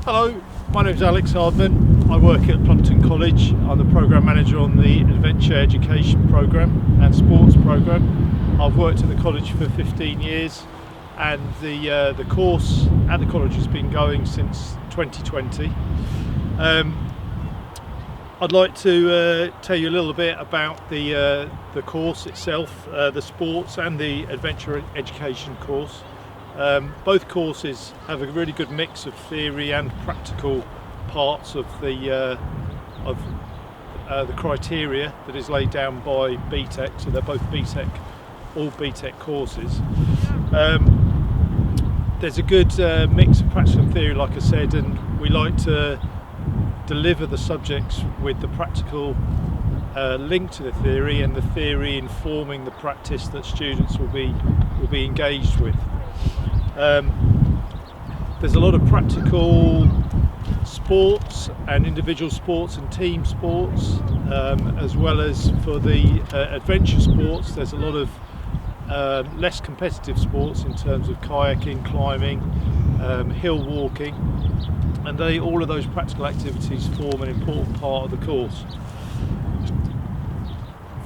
Hello, my name is Alex Hardman. I work at Plumpton College. I'm the Programme Manager on the Adventure Education Programme and Sports Programme. I've worked at the college for 15 years and the course at the college has been going since 2020. I'd like to tell you a little bit about the course itself, the sports and the adventure education course. Both courses have a really good mix of theory and practical parts of the criteria that is laid down by BTEC, so they're both all BTEC courses. There's a good mix of practical and theory, like I said, and we like to deliver the subjects with the practical link to the theory and the theory informing the practice that students will be engaged with. There's a lot of practical sports and individual sports and team sports, as well as for the adventure sports. There's a lot of less competitive sports in terms of kayaking, climbing, hill walking, and all of those practical activities form an important part of the course.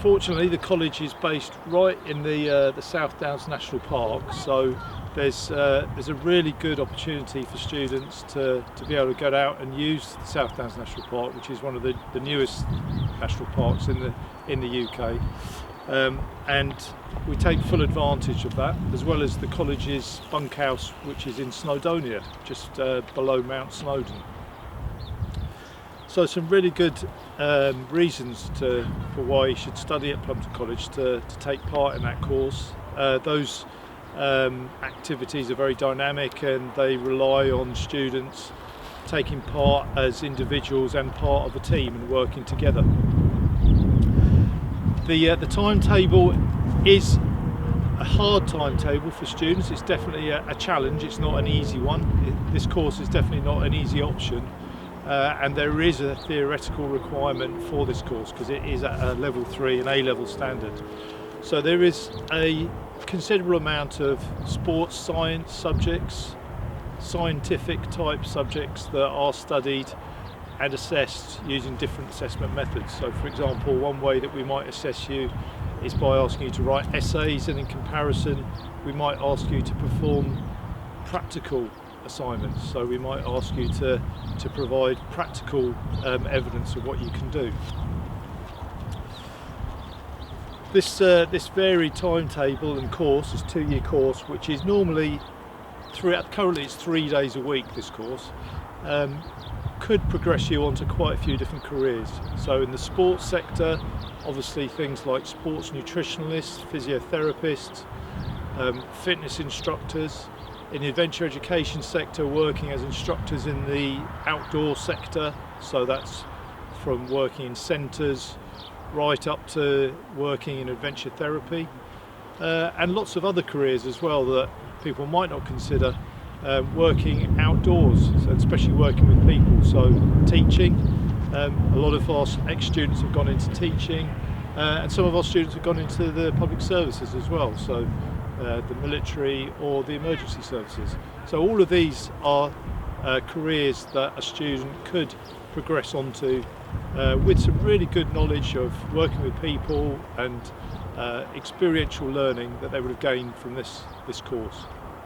Fortunately, the college is based right in the South Downs National Park, so there's a really good opportunity for students to be able to get out and use the South Downs National Park, which is one of the newest national parks in the UK, and we take full advantage of that, as well as the college's bunkhouse, which is in Snowdonia, just below Mount Snowdon. So some really good reasons for why you should study at Plumpton College to take part in that course. Those activities are very dynamic and they rely on students taking part as individuals and part of a team and working together. The timetable is a hard timetable for students. It's definitely a challenge. It's not an easy one. This course is definitely not an easy option. And there is a theoretical requirement for this course because it is at a level 3 and A-level standard. So there is a considerable amount of sports science subjects, scientific type subjects that are studied and assessed using different assessment methods. So for example, one way that we might assess you is by asking you to write essays, and in comparison we might ask you to perform practical assignments. So we might ask you to provide practical evidence of what you can do. This varied timetable and course, this 2-year course, which is normally currently it's 3 days a week, this course, could progress you onto quite a few different careers. So in the sports sector, obviously things like sports nutritionalists, physiotherapists, fitness instructors. In the adventure education sector, working as instructors in the outdoor sector, so that's from working in centres right up to working in adventure therapy, and lots of other careers as well that people might not consider, working outdoors, so especially working with people, so teaching. A lot of our ex-students have gone into teaching, and some of our students have gone into the public services as well, so the military or the emergency services. So all of these are careers that a student could progress onto with some really good knowledge of working with people and experiential learning that they would have gained from this course.